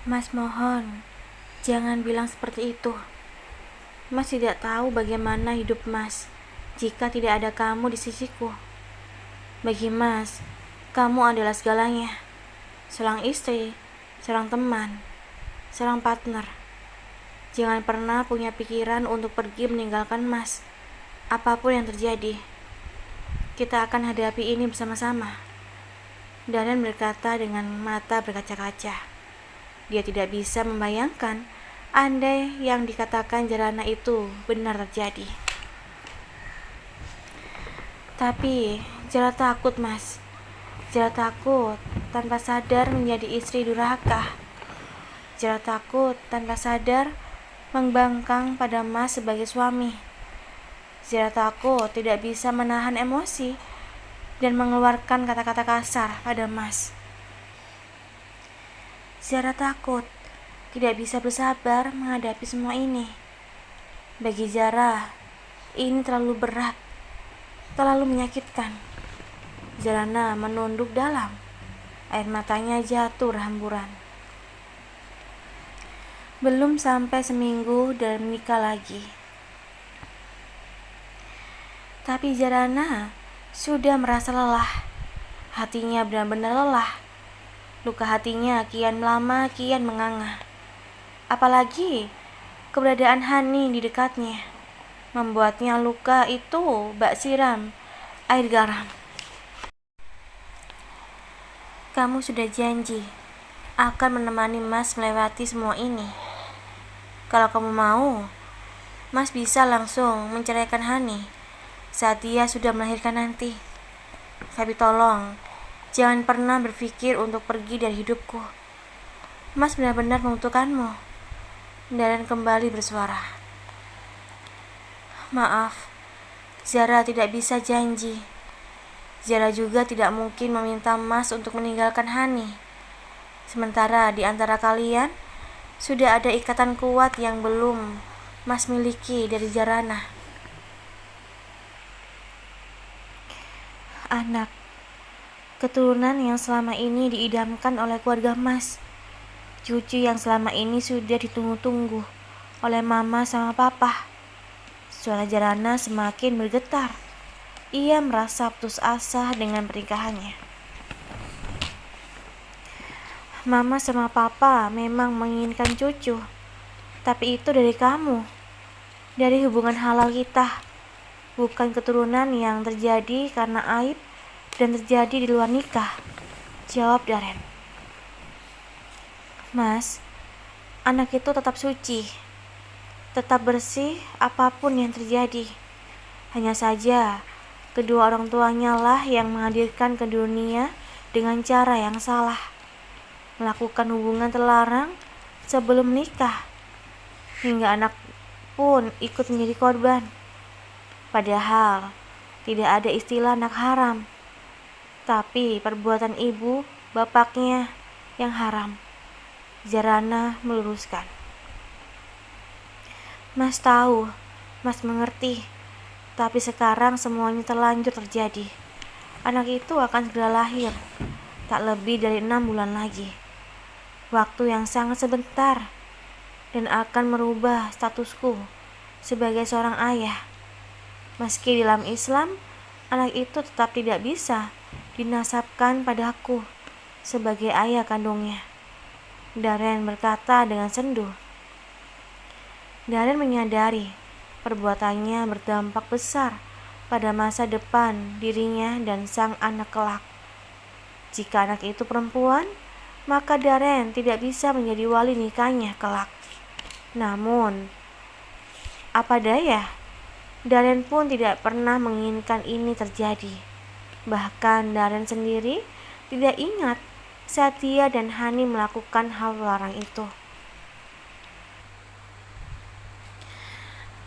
Mas mohon, jangan bilang seperti itu. Mas tidak tahu bagaimana hidup Mas jika tidak ada kamu di sisiku. Bagi Mas, kamu adalah segalanya. Seorang istri, seorang teman, seorang partner. Jangan pernah punya pikiran untuk pergi meninggalkan Mas. Apapun yang terjadi, kita akan hadapi ini bersama-sama. Darren berkata dengan mata berkaca-kaca. Dia tidak bisa membayangkan andai yang dikatakan Jarana itu benar terjadi. Tapi Jara takut, Mas. Jara takut tanpa sadar menjadi istri durhaka. Jara takut tanpa sadar membangkang pada Mas sebagai suami. Jara takut tidak bisa menahan emosi dan mengeluarkan kata-kata kasar pada Mas. Zara takut tidak bisa bersabar menghadapi semua ini. Bagi Zara, ini terlalu berat, terlalu menyakitkan. Zarana menunduk dalam, air matanya jatuh hamburan. Belum sampai seminggu dan menikah lagi. Tapi Zarana sudah merasa lelah. Hatinya benar-benar lelah. Luka hatinya kian lama kian menganga. Apalagi keberadaan Hani di dekatnya membuatnya luka itu bak siram air garam. Kamu sudah janji akan menemani Mas melewati semua ini. Kalau kamu mau, Mas bisa langsung menceraikan Hani saat dia sudah melahirkan nanti. Tapi tolong, jangan pernah berpikir untuk pergi dari hidupku. Mas benar-benar membutuhkanmu. Darren kembali bersuara. Maaf, Zara tidak bisa janji. Zara juga tidak mungkin meminta Mas untuk meninggalkan Hani. Sementara di antara kalian sudah ada ikatan kuat yang belum Mas miliki dari Zarana. Anak, keturunan yang selama ini diidamkan oleh keluarga Mas. Cucu yang selama ini sudah ditunggu-tunggu oleh mama sama papa. Suara Zarana semakin bergetar. Ia merasa putus asa dengan pernikahannya. Mama sama papa memang menginginkan cucu, tapi itu dari kamu, dari hubungan halal kita, bukan keturunan yang terjadi karena aib dan terjadi di luar nikah, jawab Darren. Mas, anak itu tetap suci, tetap bersih apapun yang terjadi. Hanya saja, kedua orang tuanya lah yang menghadirkan ke dunia dengan cara yang salah, melakukan hubungan terlarang sebelum nikah, hingga anak pun ikut menjadi korban. Padahal tidak ada istilah anak haram, tapi perbuatan ibu bapaknya yang haram. Zarana meluruskan. Mas tahu, Mas mengerti, tapi sekarang semuanya terlanjur terjadi. Anak itu akan segera lahir, tak lebih dari 6 bulan lagi. Waktu yang sangat sebentar, dan akan merubah statusku sebagai seorang ayah. Meski dalam Islam, anak itu tetap tidak bisa dinasabkan padaku sebagai ayah kandungnya. Darren berkata dengan sendu. Darren menyadari perbuatannya berdampak besar pada masa depan dirinya dan sang anak kelak. Jika anak itu perempuan, maka Darren tidak bisa menjadi wali nikahnya kelak. Namun, apa daya, Darren pun tidak pernah menginginkan ini terjadi. Bahkan Darren sendiri tidak ingat saat dia dan Hani melakukan hal larang itu.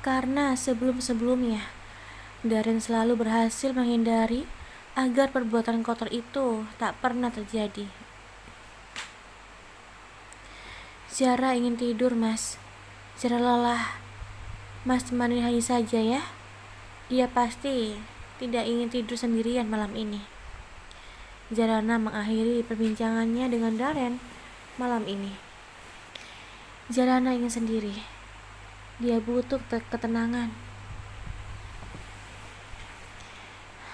Karena sebelum-sebelumnya, Darren selalu berhasil menghindari agar perbuatan kotor itu tak pernah terjadi. Zara ingin tidur, Mas. Zara lelah. Mas temani Hani saja ya. Dia pasti tidak ingin tidur sendirian malam ini. Zarana mengakhiri perbincangannya dengan Darren malam ini. Jalana ingin sendiri. Dia butuh ketenangan.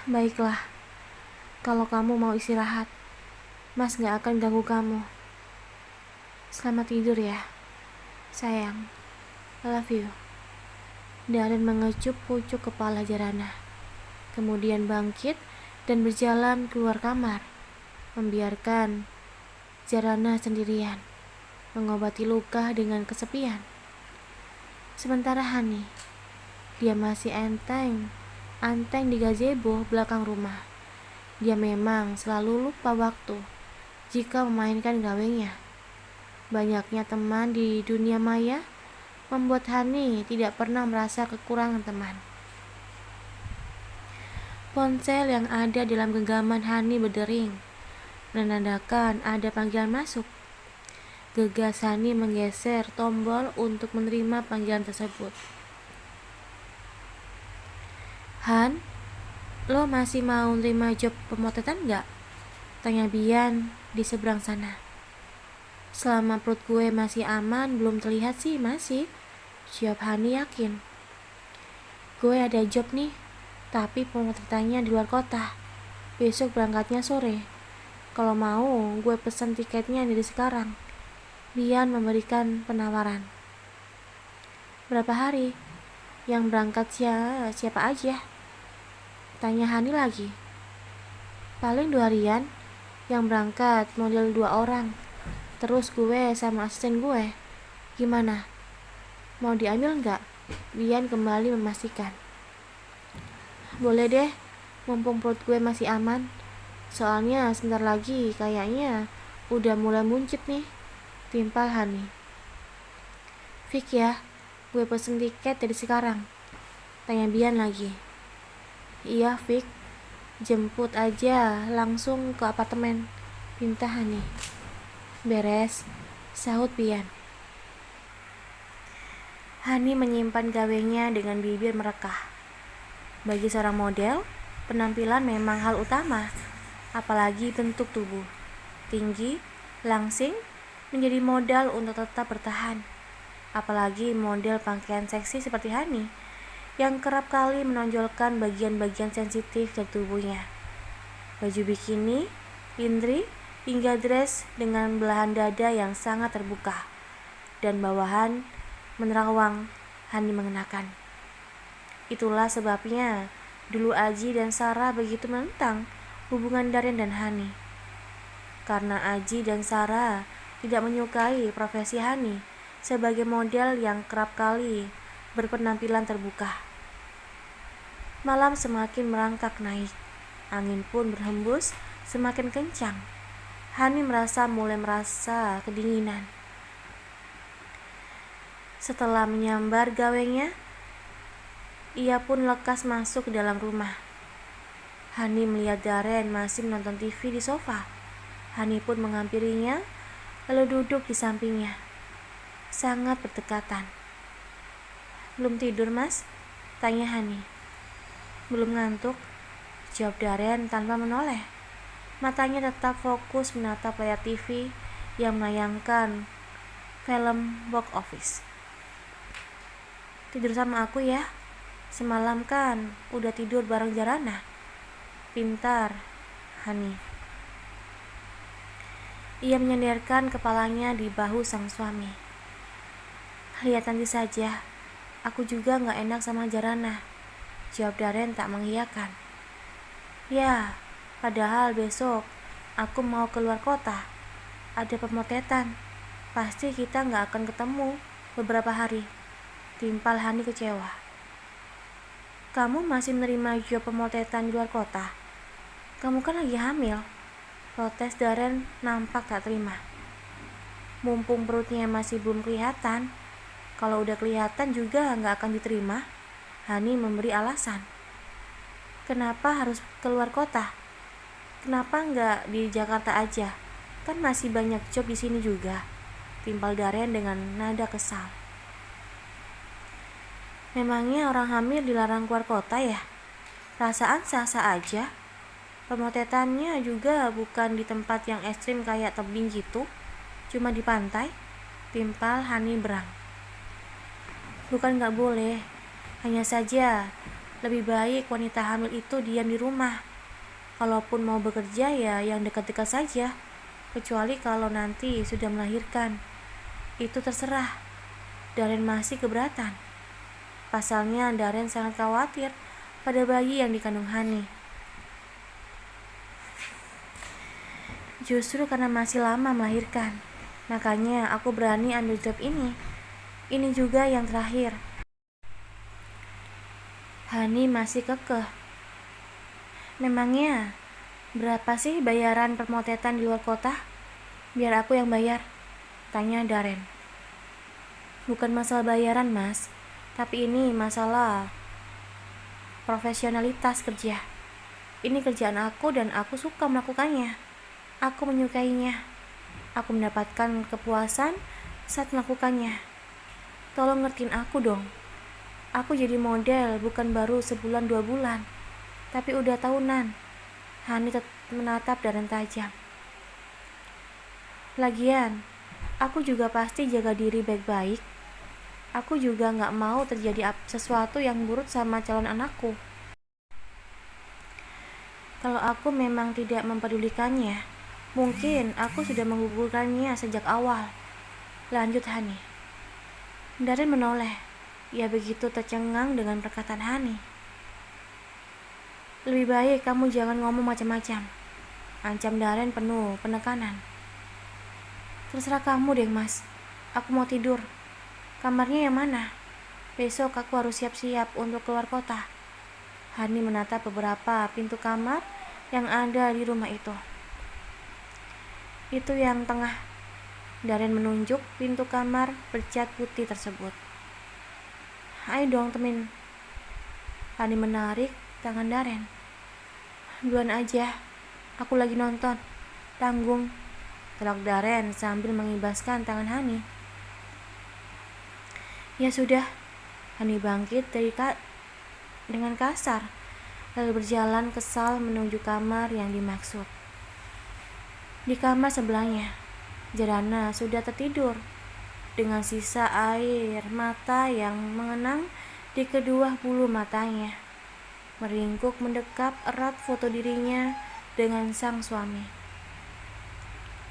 Baiklah, kalau kamu mau istirahat, Mas gak akan ganggu kamu. Selamat tidur ya, sayang. I love you. Daren mengecup pucuk kepala Jarana, kemudian bangkit dan berjalan keluar kamar, membiarkan Jarana sendirian mengobati luka dengan kesepian. Sementara Hani, dia masih anteng di gazebo belakang rumah. Dia memang selalu lupa waktu jika memainkan gawengnya. Banyaknya teman di dunia maya membuat Hani tidak pernah merasa kekurangan teman. Ponsel yang ada dalam genggaman Hani berdering, menandakan ada panggilan masuk. Gegas Hani menggeser tombol untuk menerima panggilan tersebut. Han, lo masih mau nerima job pemotretan gak? Tanya Bian di seberang sana. Selama perut gue masih aman, belum terlihat sih masih, jawab Hani yakin. Gue ada job nih, tapi pemotretannya di luar kota. Besok berangkatnya sore. Kalau mau, gue pesan tiketnya dari sekarang. Bian memberikan penawaran. Berapa hari? Yang berangkat siapa aja? Tanya Hani lagi. Paling 2 harian. Yang berangkat model 2 orang. Terus gue sama asisten gue. Gimana? Mau diambil nggak? Bian kembali memastikan. Boleh deh, mumpung perut gue masih aman. Soalnya sebentar lagi kayaknya udah mulai buncit nih, timpal Hani. Fik ya, gue pesen tiket dari sekarang. Tanya Bian lagi. Iya Fik, jemput aja langsung ke apartemen, pinta Hani. Beres, sahut Bian. Hani menyimpan gawengnya dengan bibir merekah. Bagi seorang model, penampilan memang hal utama, apalagi bentuk tubuh. Tinggi, langsing, menjadi modal untuk tetap bertahan. Apalagi model pakaian seksi seperti Hani, yang kerap kali menonjolkan bagian-bagian sensitif dari tubuhnya. Baju bikini, indri, hingga dress dengan belahan dada yang sangat terbuka, dan bawahan menerawang Hani mengenakan. Itulah sebabnya dulu Aji dan Sarah begitu menentang hubungan Daren dan Hani. Karena Aji dan Sarah tidak menyukai profesi Hani sebagai model yang kerap kali berpenampilan terbuka. Malam semakin merangkak naik, angin pun berhembus semakin kencang. Hani mulai merasa kedinginan. Setelah menyambar gawengnya, ia pun lekas masuk ke dalam rumah. Hani melihat Daren masih menonton TV di sofa. Hani pun menghampirinya, lalu duduk di sampingnya. Sangat berdekatan. Belum tidur, Mas? Tanya Hani. Belum ngantuk, jawab Daren tanpa menoleh. Matanya tetap fokus menatap layar TV yang menayangkan film box office. Tidur sama aku ya. Semalam kan udah tidur bareng Jarana. Pintar, Hani. Ia menyandarkan kepalanya di bahu sang suami. Lihat nanti saja, aku juga gak enak sama Jarana, jawab Daren tak mengiyakan. Ya, padahal besok aku mau keluar kota. Ada pemotretan. Pasti kita gak akan ketemu beberapa hari, timpal Hani kecewa. Kamu masih menerima job pemotretan di luar kota? Kamu kan lagi hamil, protes Daren nampak tak terima. Mumpung perutnya masih belum kelihatan, kalau udah kelihatan juga gak akan diterima, Hani memberi alasan. Kenapa harus keluar kota? Kenapa gak di Jakarta aja? Kan masih banyak job di sini juga, timpal Daren dengan nada kesal. Memangnya orang hamil dilarang keluar kota ya? Perasaan sah-sah aja. Pemotretannya juga bukan di tempat yang ekstrim kayak tebing gitu, cuma di pantai, timpal Hani berang. Bukan gak boleh, hanya saja lebih baik wanita hamil itu diam di rumah. Kalaupun mau bekerja ya yang dekat-dekat saja, kecuali kalau nanti sudah melahirkan. Itu terserah. Darren masih keberatan. Pasalnya Darren sangat khawatir pada bayi yang dikandung Hani. Justru karena masih lama melahirkan, makanya aku berani ambil job ini. Ini juga yang terakhir. Hani masih kekeh. Memangnya berapa sih bayaran permotetan di luar kota? Biar aku yang bayar, tanya Darren. Bukan masalah bayaran, Mas, tapi ini masalah profesionalitas kerja. Ini kerjaan aku dan aku suka melakukannya. Aku menyukainya. Aku mendapatkan kepuasan saat melakukannya. Tolong ngertiin aku dong. Aku jadi model bukan baru sebulan 2 bulan, tapi udah tahunan. Hani menatap Darren tajam. Lagian, aku juga pasti jaga diri baik-baik. Aku juga gak mau terjadi sesuatu yang buruk sama calon anakku. Kalau aku memang tidak mempedulikannya, mungkin aku sudah menggugurkannya sejak awal. Lanjut Hani. Darren menoleh. Ia begitu tercengang dengan perkataan Hani. Lebih baik kamu jangan ngomong macam-macam, ancam Darren penuh penekanan. Terserah kamu deh, Mas. Aku mau tidur. Kamarnya yang mana? Besok aku harus siap-siap untuk keluar kota. Hani menatap beberapa pintu kamar yang ada di rumah itu. Itu yang tengah. Darren menunjuk pintu kamar bercat putih tersebut. Ayo dong, temen. Hani menarik tangan Darren. Duluan aja. Aku lagi nonton. Tanggung. Telak Darren sambil mengibaskan tangan Hani. Ya sudah. Hani bangkit dengan kasar, lalu berjalan kesal menuju kamar yang dimaksud. Di kamar sebelahnya, Jarana sudah tertidur dengan sisa air mata yang mengenang di kedua bulu matanya. Meringkuk mendekap erat foto dirinya dengan sang suami.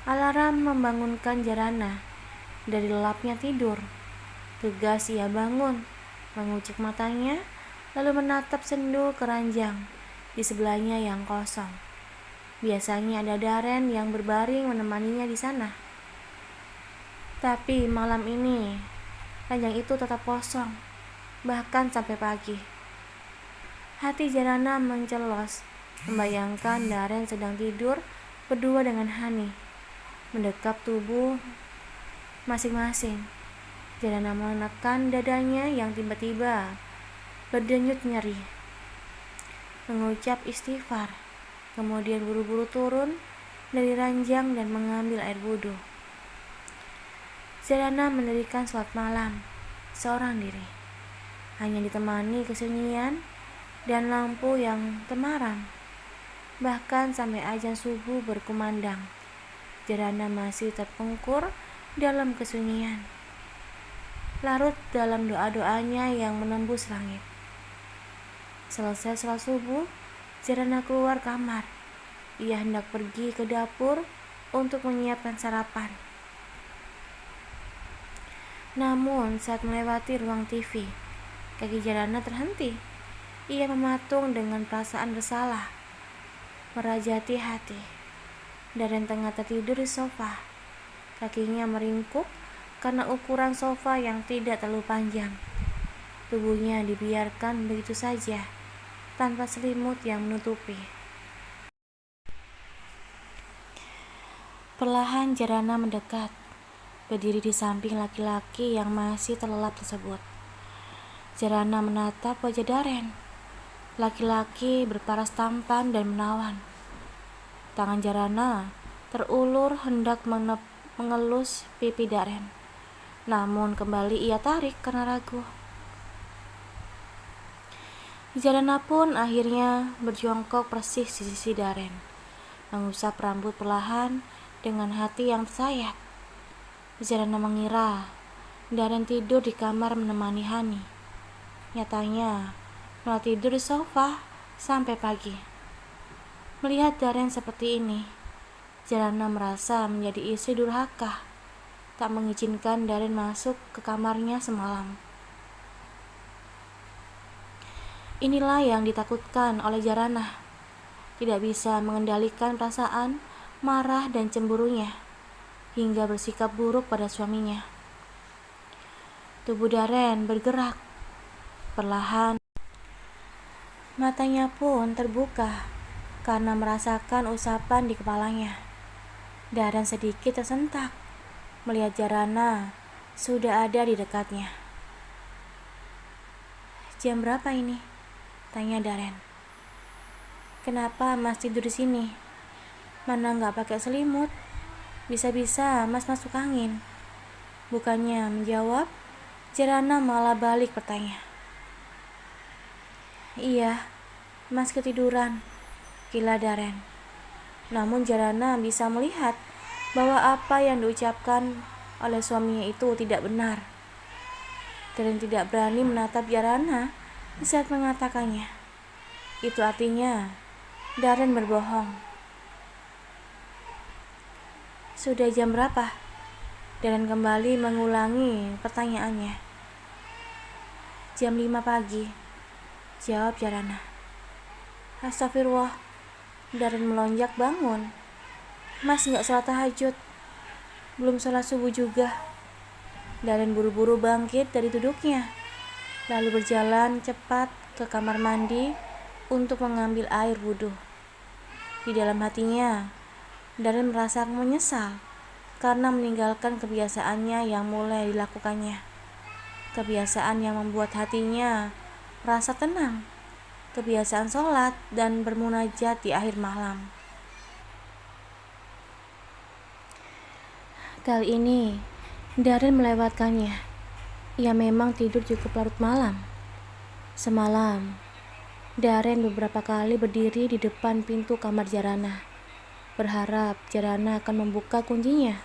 Alarm membangunkan Jarana dari lelapnya tidur. Tegas ia bangun, mengucek matanya, lalu menatap sendu keranjang di sebelahnya yang kosong. Biasanya ada Darren yang berbaring menemaninya di sana. Tapi malam ini, ranjang itu tetap kosong, bahkan sampai pagi. Hati Jarana mencelos, membayangkan Darren sedang tidur berdua dengan Hani, mendekap tubuh masing-masing. Jarana menekan dadanya yang tiba-tiba berdenyut nyeri. Mengucap istighfar, kemudian buru-buru turun dari ranjang dan mengambil air wudhu. Jarana mendirikan sholat malam seorang diri, hanya ditemani kesunyian dan lampu yang temaram. Bahkan sampai azan subuh berkumandang, Jarana masih terpungkur dalam kesunyian, larut dalam doa-doanya yang menembus langit. Selesai sholat subuh, Jarana keluar kamar. Ia hendak pergi ke dapur untuk menyiapkan sarapan. Namun saat melewati ruang TV, kaki Jarana terhenti. Ia mematung dengan perasaan bersalah, merajati hati. Darren tengah tertidur di sofa. Kakinya meringkuk karena ukuran sofa yang tidak terlalu panjang. Tubuhnya dibiarkan begitu saja, tanpa selimut yang menutupi. Perlahan Jarana mendekat, berdiri di samping laki-laki yang masih terlelap tersebut. Jarana menatap wajah Darren. Laki-laki berparas tampan dan menawan. Tangan Jarana terulur hendak mengelus pipi Darren. Namun kembali ia tarik karena ragu. Jarana pun akhirnya berjongkok persis di sisi Darren, mengusap rambut perlahan dengan hati yang tersayat. Jarana mengira Daren tidur di kamar menemani Hani. Nyatanya malah tidur di sofa sampai pagi. Melihat Daren seperti ini, Jarana merasa menjadi istri durhaka, tak mengizinkan Daren masuk ke kamarnya semalam. Inilah yang ditakutkan oleh Jarana. Tidak bisa mengendalikan perasaan marah dan cemburunya, hingga bersikap buruk pada suaminya. Tubuh Daren bergerak perlahan. Matanya pun terbuka karena merasakan usapan di kepalanya. Daren sedikit tersentak melihat Jarana sudah ada di dekatnya. "Jam berapa ini?" tanya Daren. "Kenapa Mas tidur di sini? Mana nggak pakai selimut? Bisa-bisa Mas masuk angin." Bukannya menjawab, Jarana malah balik bertanya. "Iya, Mas ketiduran," gila Daren. Namun Jarana bisa melihat bahwa apa yang diucapkan oleh suaminya itu tidak benar. Daren tidak berani menatap Jarana saat mengatakannya. Itu artinya Daren berbohong. "Sudah jam berapa?" Daren kembali mengulangi pertanyaannya. "Jam 5 pagi," jawab Jarana. "Astagfirullah." Daren melonjak bangun. "Mas nggak sholat tahajud? Belum sholat subuh juga." Daren buru-buru bangkit dari duduknya, lalu berjalan cepat ke kamar mandi untuk mengambil air wudhu. Di dalam hatinya, Daren merasa menyesal karena meninggalkan kebiasaannya yang mulai dilakukannya. Kebiasaan yang membuat hatinya merasa tenang. Kebiasaan sholat dan bermunajat di akhir malam. Kali ini, Daren melewatkannya. Ia memang tidur cukup larut malam. Semalam, Daren beberapa kali berdiri di depan pintu kamar Jarana, berharap Jarana akan membuka kuncinya.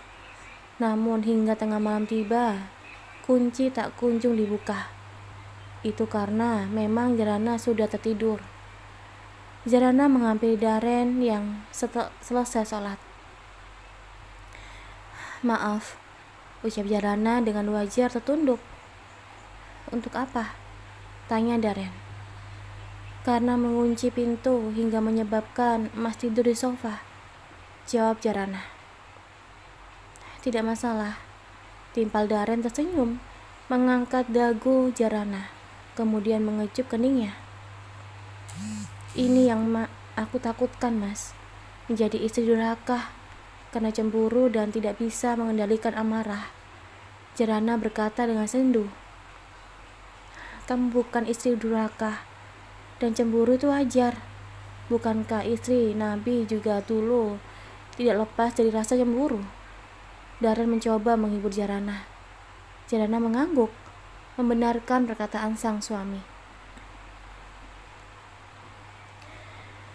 Namun hingga tengah malam tiba, kunci tak kunjung dibuka. Itu karena memang Jarana sudah tertidur. Jarana menghampiri Daren yang selesai sholat. "Maaf," ucap Jarana dengan wajar tertunduk. "Untuk apa?" tanya Daren. "Karena mengunci pintu hingga menyebabkan Mas tidur di sofa," jawab Jarana. "Tidak masalah." Timpal Daren tersenyum, mengangkat dagu Jarana, kemudian mengecup keningnya. "Ini yang aku takutkan, Mas. Menjadi istri durhaka karena cemburu dan tidak bisa mengendalikan amarah." Jarana berkata dengan sendu. "Kamu bukan istri durhaka, dan cemburu itu wajar. Bukankah istri Nabi juga dulu tidak lepas dari rasa cemburu?" Daren mencoba menghibur Jarana. Jarana mengangguk, membenarkan perkataan sang suami.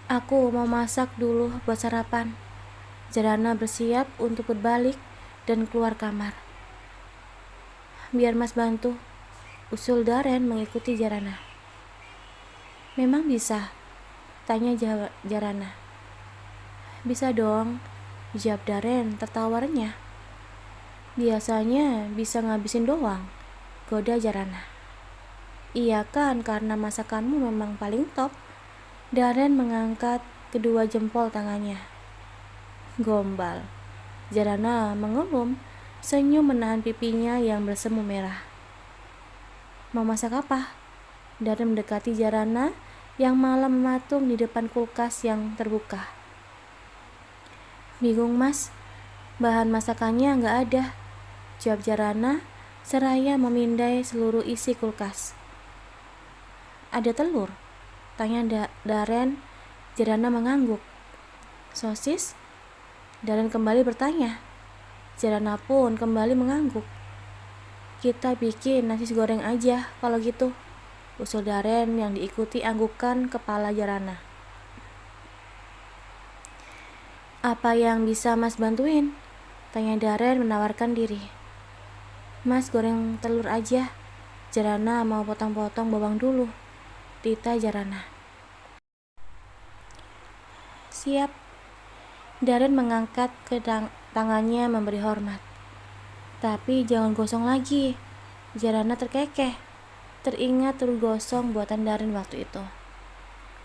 "Aku mau masak dulu buat sarapan." Jarana bersiap untuk berbalik dan keluar kamar. "Biar Mas bantu," usul Daren mengikuti Jarana. "Memang bisa?" tanya Jarana. "Bisa dong," jawab Daren tertawarnya. "Biasanya bisa ngabisin doang," goda Jarana. "Iya kan, karena masakanmu memang paling top." Daren mengangkat kedua jempol tangannya. "Gombal." Jarana mengelum, senyum menahan pipinya yang bersemu merah. "Mau masak apa?" Daren mendekati Jarana yang malah mematung di depan kulkas yang terbuka. "Bingung, Mas. Bahan masakannya nggak ada," jawab Jarana seraya memindai seluruh isi kulkas. "Ada telur?" tanya Daren. Jarana mengangguk. "Sosis?" Daren kembali bertanya. Jarana pun kembali mengangguk. "Kita bikin nasi goreng aja kalau gitu," usul Daren yang diikuti anggukan kepala Jarana. "Apa yang bisa Mas bantuin?" tanya Daren menawarkan diri. Mas goreng telur aja. Jarana mau potong-potong bawang dulu. Tita Jarana. Siap. Darren mengangkat tangannya memberi hormat. Tapi jangan gosong lagi. Jarana terkekeh. Teringat telur gosong buatan Darren waktu itu.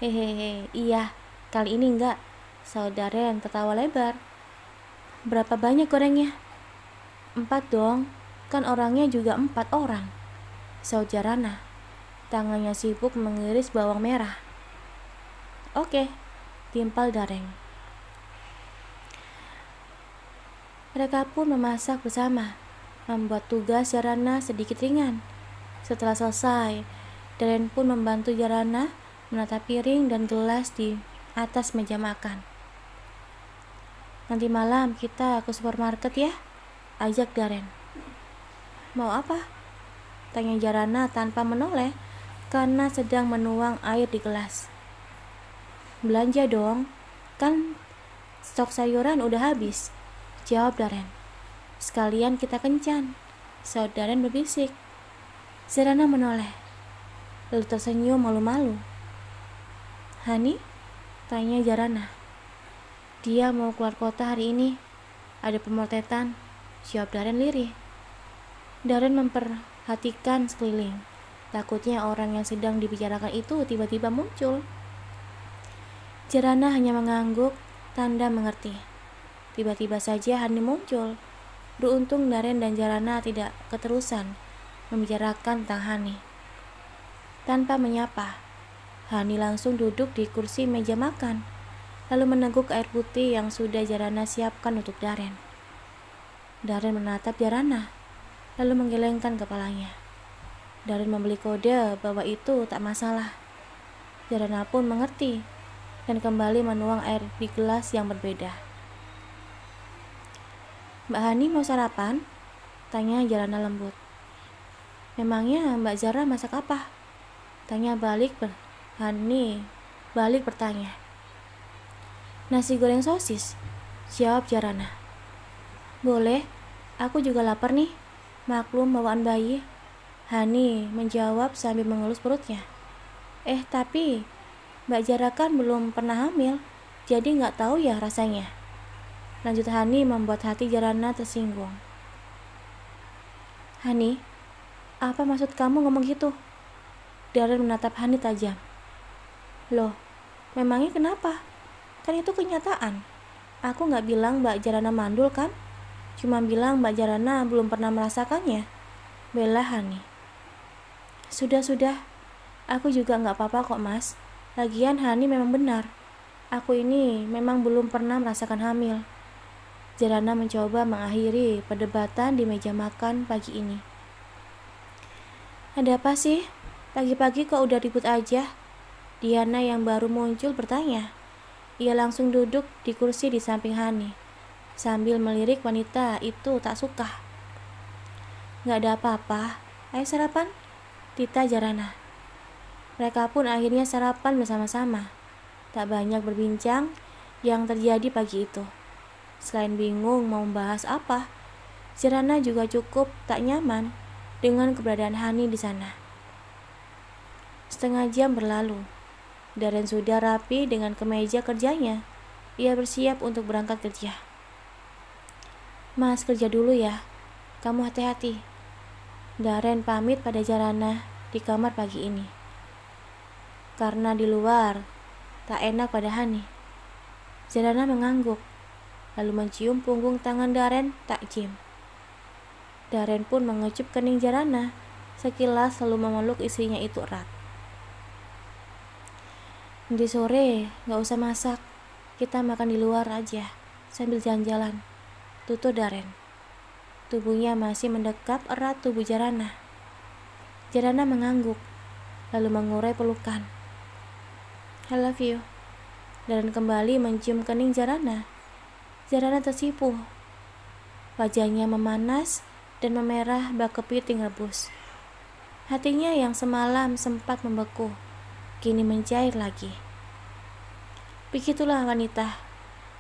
Hehehe, iya, kali ini enggak. Saud Darren tertawa lebar. Berapa banyak gorengnya? 4 dong, kan orangnya juga 4 orang. Saud Jarana. Tangannya sibuk mengiris bawang merah. Oke, timpal Darren. Mereka pun memasak bersama, membuat tugas Jarana sedikit ringan. Setelah selesai, Darren pun membantu Jarana menata piring dan gelas di atas meja makan. Nanti malam kita ke supermarket ya, ajak Darren. Mau apa? Tanya Jarana tanpa menoleh karena sedang menuang air di gelas. Belanja dong, kan stok sayuran udah habis, jawab Darren. Sekalian kita kencan, saud Darren berbisik. Jarana menoleh, lalu tersenyum malu-malu. Hani? Tanya Jarana. Dia mau keluar kota hari ini, ada pemotretan, jawab Darren lirih. Darren memperhatikan sekeliling. Takutnya orang yang sedang dibicarakan itu tiba-tiba muncul. Jarana hanya mengangguk, tanda mengerti. Tiba-tiba saja Hani muncul. Beruntung Darren dan Jarana tidak keterusan membicarakan tentang Hani. Tanpa menyapa, Hani langsung duduk di kursi meja makan, lalu meneguk air putih yang sudah Jarana siapkan untuk Darren. Darren menatap Jarana, lalu menggelengkan kepalanya. Darren memberi kode bahwa itu tak masalah. Jarana pun mengerti dan kembali menuang air di gelas yang berbeda. Mbak Hani mau sarapan? Tanya Jarana lembut. Memangnya Mbak Zara masak apa? Tanya balik Hani balik bertanya. Nasi goreng sosis, jawab Jarana. Boleh, aku juga lapar nih. Maklum bawaan bayi. Hani menjawab sambil mengelus perutnya. Tapi Mbak Zara kan belum pernah hamil, jadi nggak tahu ya rasanya. Lanjut Hani membuat hati Jarana tersinggung. Hani, apa maksud kamu ngomong gitu? Darren menatap Hani tajam. Loh, memangnya kenapa? Kan itu kenyataan. Aku nggak bilang Mbak Jarana mandul kan? Cuma bilang Mbak Jarana belum pernah merasakannya. Bela Hani. Sudah. Aku juga nggak apa-apa kok mas. Lagian Hani memang benar. Aku ini memang belum pernah merasakan hamil. Jarana mencoba mengakhiri perdebatan di meja makan pagi ini. Ada apa sih? Pagi-pagi kok udah ribut aja? Diana yang baru muncul bertanya. Ia langsung duduk di kursi di samping Hani, sambil melirik wanita itu tak suka. Gak ada apa-apa. Ayo sarapan, Tita Jarana. Mereka pun akhirnya sarapan bersama-sama. Tak banyak berbincang yang terjadi pagi itu. Selain bingung mau membahas apa, Jarana juga cukup tak nyaman dengan keberadaan Hani di sana. Setengah jam berlalu. Darren sudah rapi dengan kemeja kerjanya. Ia bersiap untuk berangkat kerja. Mas kerja dulu ya. Kamu hati-hati. Darren pamit pada Jarana di kamar pagi ini. Karena di luar tak enak pada Hani. Jarana mengangguk, lalu mencium punggung tangan Darren takjim. Darren pun mengecup kening Jarana, sekilas lalu memeluk istrinya itu erat. Nanti sore gak usah masak, kita makan di luar aja sambil jalan-jalan, tutur Darren. Tubuhnya masih mendekap erat tubuh Jarana. Jarana mengangguk, lalu mengurai pelukan. I love you. Darren kembali mencium kening Jarana. Jarana tersipu. Wajahnya memanas dan memerah bak kepiting rebus. Hatinya yang semalam sempat membeku, kini mencair lagi. Begitulah wanita,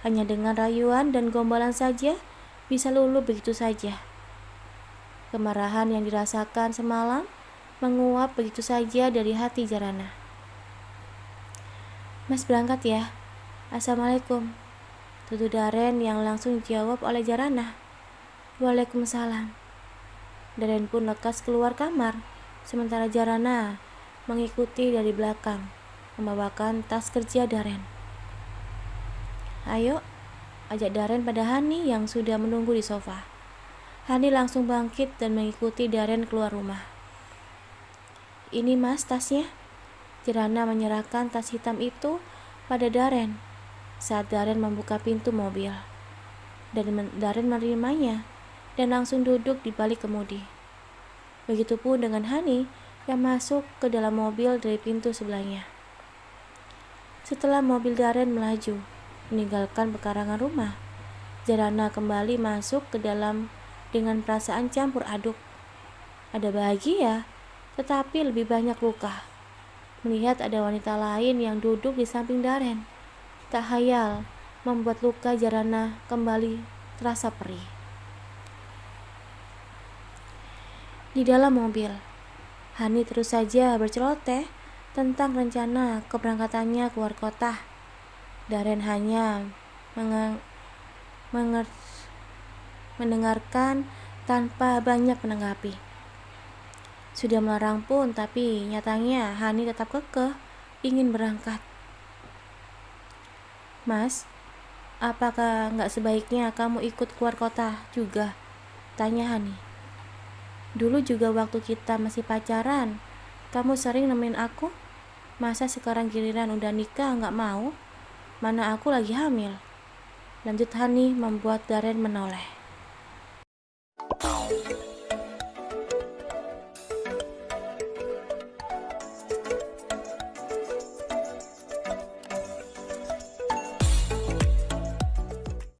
hanya dengan rayuan dan gombalan saja bisa luluh begitu saja. Kemarahan yang dirasakan semalam menguap begitu saja dari hati Jarana. Mas berangkat ya. Assalamualaikum. Tutur Daren yang langsung dijawab oleh Jarana. Waalaikumsalam. Daren pun lekas keluar kamar, sementara Jarana mengikuti dari belakang, membawakan tas kerja Daren. Ayo, ajak Daren pada Hani yang sudah menunggu di sofa. Hani langsung bangkit dan mengikuti Daren keluar rumah. Ini mas tasnya. Jarana menyerahkan tas hitam itu pada Daren saat Daren membuka pintu mobil. Daren menerimanya dan langsung duduk di balik kemudi. Begitupun dengan Hani yang masuk ke dalam mobil dari pintu sebelahnya. Setelah mobil Daren melaju, meninggalkan pekarangan rumah, Jarana kembali masuk ke dalam dengan perasaan campur aduk. Ada bahagia, tetapi lebih banyak luka. Melihat ada wanita lain yang duduk di samping Daren, tak hayal membuat luka Jarana kembali terasa perih. Di dalam mobil, Hani terus saja berceloteh tentang rencana keberangkatannya keluar kota. Daren hanya mendengarkan tanpa banyak menanggapi. Sudah melarang pun, tapi nyatanya Hani tetap kekeh ingin berangkat. Mas, apakah nggak sebaiknya kamu ikut keluar kota juga? Tanya Hani. Dulu juga waktu kita masih pacaran, kamu sering nemenin aku. Masa sekarang giliran udah nikah nggak mau? Mana aku lagi hamil. Lanjut Hani membuat Daren menoleh.